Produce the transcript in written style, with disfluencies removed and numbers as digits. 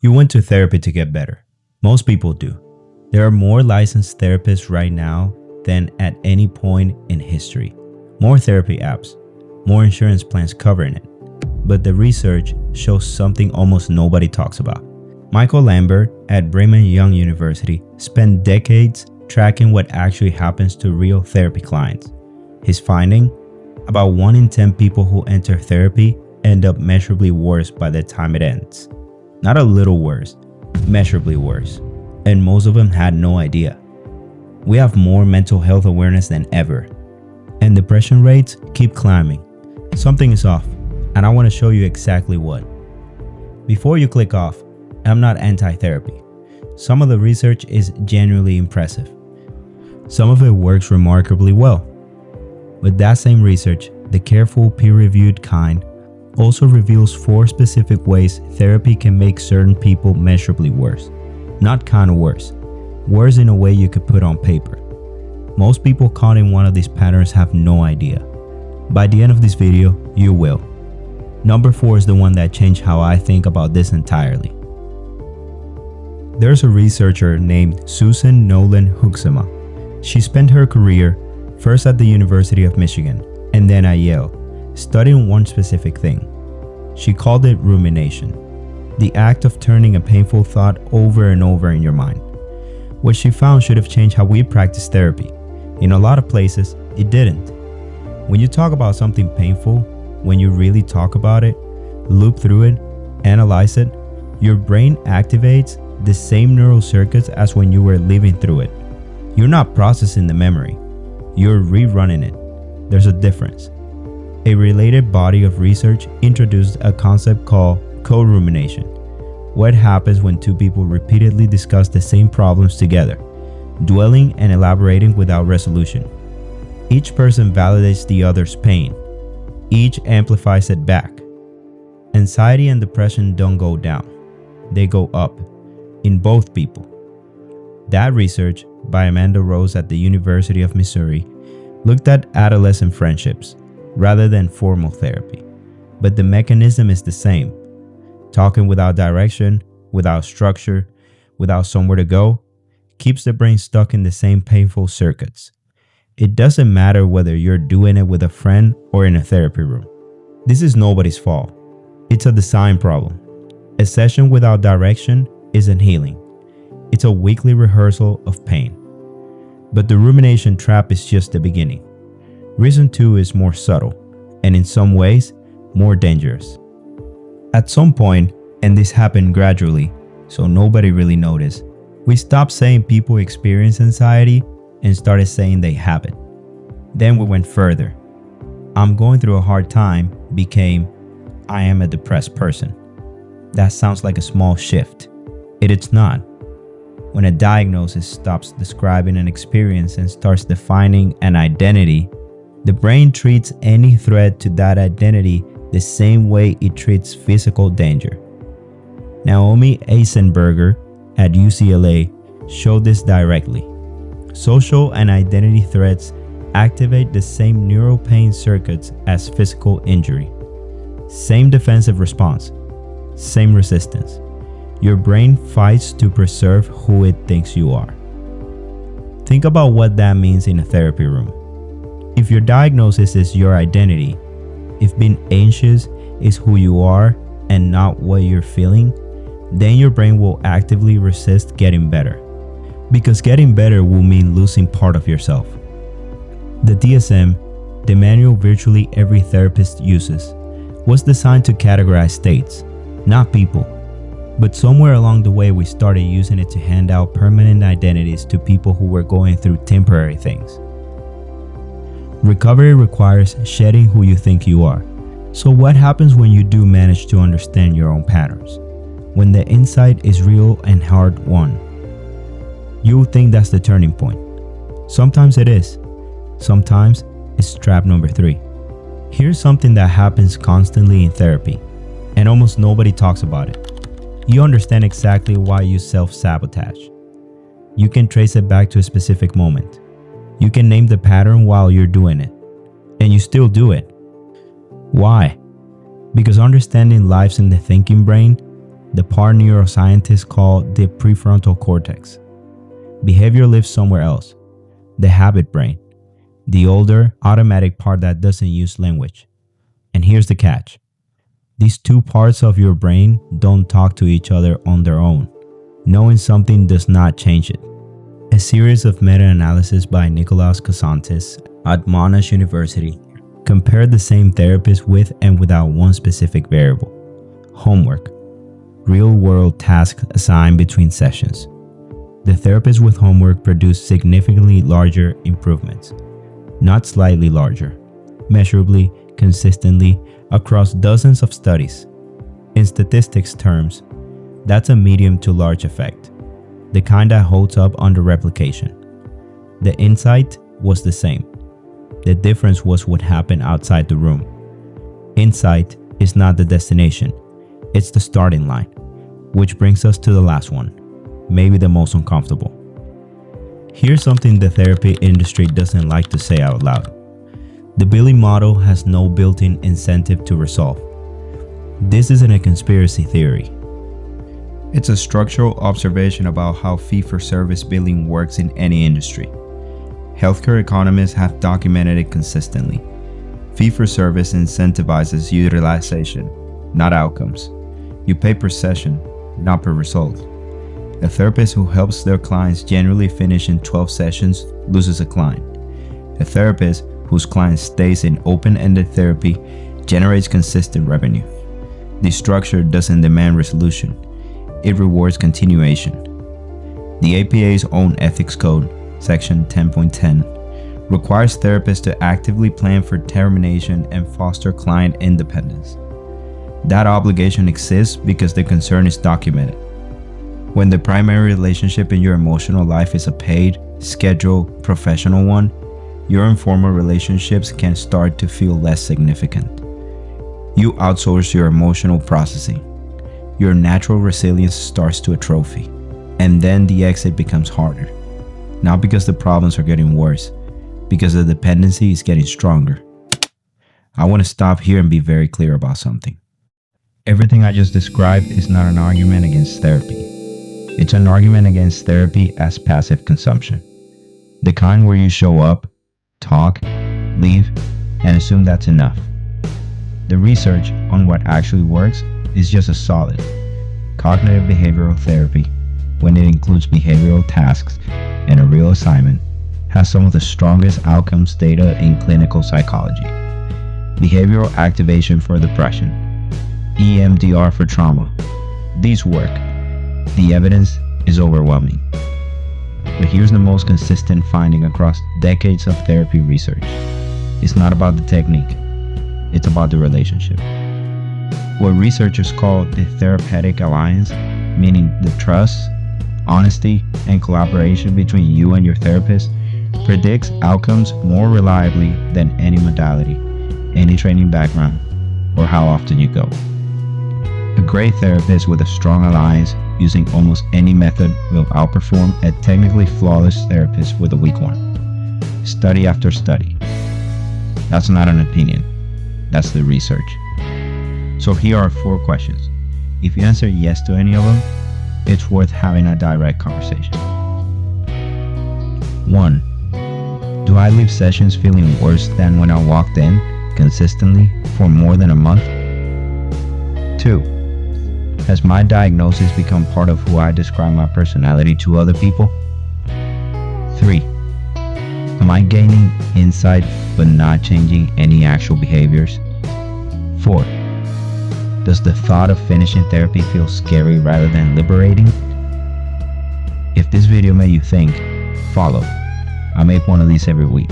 You went to therapy to get better. Most people do. There are more licensed therapists right now than at any point in history. More therapy apps, more insurance plans covering it. But the research shows something almost nobody talks about. Michael Lambert at Brigham Young University spent decades tracking what actually happens to real therapy clients. His finding? About 1 in 10 people who enter therapy end up measurably worse by the time it ends. Not a little worse, measurably worse. And most of them had no idea. We have more mental health awareness than ever. And depression rates keep climbing. Something is off, and I want to show you exactly what. Before you click off, I'm not anti-therapy. Some of the research is genuinely impressive. Some of it works remarkably well. But that same research, the careful peer-reviewed kind, also reveals 4 specific ways therapy can make certain people measurably worse. Not kind of worse. Worse in a way you could put on paper. Most people caught in one of these patterns have no idea. By the end of this video, you will. Number 4 is the one that changed how I think about this entirely. There's a researcher named Susan Nolan Huxema. She spent her career first at the University of Michigan and then at Yale, studying one specific thing. She called it rumination, the act of turning a painful thought over and over in your mind. What she found should have changed how we practice therapy. In a lot of places, it didn't. When you talk about something painful, when you really talk about it, loop through it, analyze it, your brain activates the same neural circuits as when you were living through it. You're not processing the memory, you're rerunning it. There's a difference. A related body of research introduced a concept called co-rumination. What happens when 2 people repeatedly discuss the same problems together, dwelling and elaborating without resolution. Each person validates the other's pain. Each amplifies it back. Anxiety and depression don't go down. They go up, in both people. That research, by Amanda Rose at the University of Missouri, looked at adolescent friendships, rather than formal therapy. But the mechanism is the same. Talking without direction, without structure, without somewhere to go, keeps the brain stuck in the same painful circuits. It doesn't matter whether you're doing it with a friend or in a therapy room. This is nobody's fault. It's a design problem. A session without direction isn't healing. It's a weekly rehearsal of pain. But the rumination trap is just the beginning. Reason 2 is more subtle, and in some ways, more dangerous. At some point, and this happened gradually, so nobody really noticed, we stopped saying people experience anxiety and started saying they have it. Then we went further. I'm going through a hard time became I am a depressed person. That sounds like a small shift. It's not. When a diagnosis stops describing an experience and starts defining an identity, the brain treats any threat to that identity the same way it treats physical danger. Naomi Eisenberger at UCLA showed this directly. Social and identity threats activate the same neural pain circuits as physical injury. Same defensive response, same resistance. Your brain fights to preserve who it thinks you are. Think about what that means in a therapy room. If your diagnosis is your identity, if being anxious is who you are and not what you're feeling, then your brain will actively resist getting better. Because getting better will mean losing part of yourself. The DSM, the manual virtually every therapist uses, was designed to categorize states, not people. But somewhere along the way we started using it to hand out permanent identities to people who were going through temporary things. Recovery requires shedding who you think you are. So what happens when you do manage to understand your own patterns? When the insight is real and hard-won? You think that's the turning point. Sometimes it is. Sometimes it's trap number 3. Here's something that happens constantly in therapy, and almost nobody talks about it. You understand exactly why you self-sabotage. You can trace it back to a specific moment. You can name the pattern while you're doing it, and you still do it. Why? Because understanding lives in the thinking brain the part neuroscientists call the prefrontal cortex. Behavior lives somewhere else, the habit brain, the older, automatic part that doesn't use language. And here's the catch. These two parts of your brain don't talk to each other on their own. Knowing something does not change it. A series of meta-analysis by Nikolaos Kazantzis at Monash University compared the same therapist with and without one specific variable: homework, real-world tasks assigned between sessions. The therapist with homework produced significantly larger improvements, not slightly larger, measurably, consistently, across dozens of studies. In statistics terms, that's a medium to large effect, the kind that holds up under replication. The insight was the same. The difference was what happened outside the room. Insight is not the destination, it's the starting line, which brings us to the last one, maybe the most uncomfortable. Here's something the therapy industry doesn't like to say out loud. The billing model has no built-in incentive to resolve. This isn't a conspiracy theory. It's a structural observation about how fee-for-service billing works in any industry. Healthcare economists have documented it consistently. Fee-for-service incentivizes utilization, not outcomes. You pay per session, not per result. A therapist who helps their clients generally finish in 12 sessions loses a client. A therapist whose client stays in open-ended therapy generates consistent revenue. The structure doesn't demand resolution. It rewards continuation. The APA's own ethics code, section 10.10, requires therapists to actively plan for termination and foster client independence. That obligation exists because the concern is documented. When the primary relationship in your emotional life is a paid, scheduled, professional one, your informal relationships can start to feel less significant. You outsource your emotional processing. Your natural resilience starts to atrophy, and then the exit becomes harder. Not because the problems are getting worse, because the dependency is getting stronger. I want to stop here and be very clear about something. Everything I just described is not an argument against therapy. It's an argument against therapy as passive consumption. The kind where you show up, talk, leave, and assume that's enough. The research on what actually works is just as solid. Cognitive behavioral therapy, when it includes behavioral tasks and a real assignment, has some of the strongest outcomes data in clinical psychology. Behavioral activation for depression, EMDR for trauma, these work. The evidence is overwhelming. But here's the most consistent finding across decades of therapy research. It's not about the technique, it's about the relationship. What researchers call the therapeutic alliance, meaning the trust, honesty, and collaboration between you and your therapist, predicts outcomes more reliably than any modality, any training background, or how often you go. A great therapist with a strong alliance using almost any method will outperform a technically flawless therapist with a weak one. Study after study. That's not an opinion. That's the research. So here are 4 questions. If you answer yes to any of them, it's worth having a direct conversation. 1. Do I leave sessions feeling worse than when I walked in, consistently, for more than a month? 2. Has my diagnosis become part of who I describe my personality to other people? 3. Am I gaining insight but not changing any actual behaviors? 4. Does the thought of finishing therapy feel scary rather than liberating? If this video made you think, follow. I make one of these every week.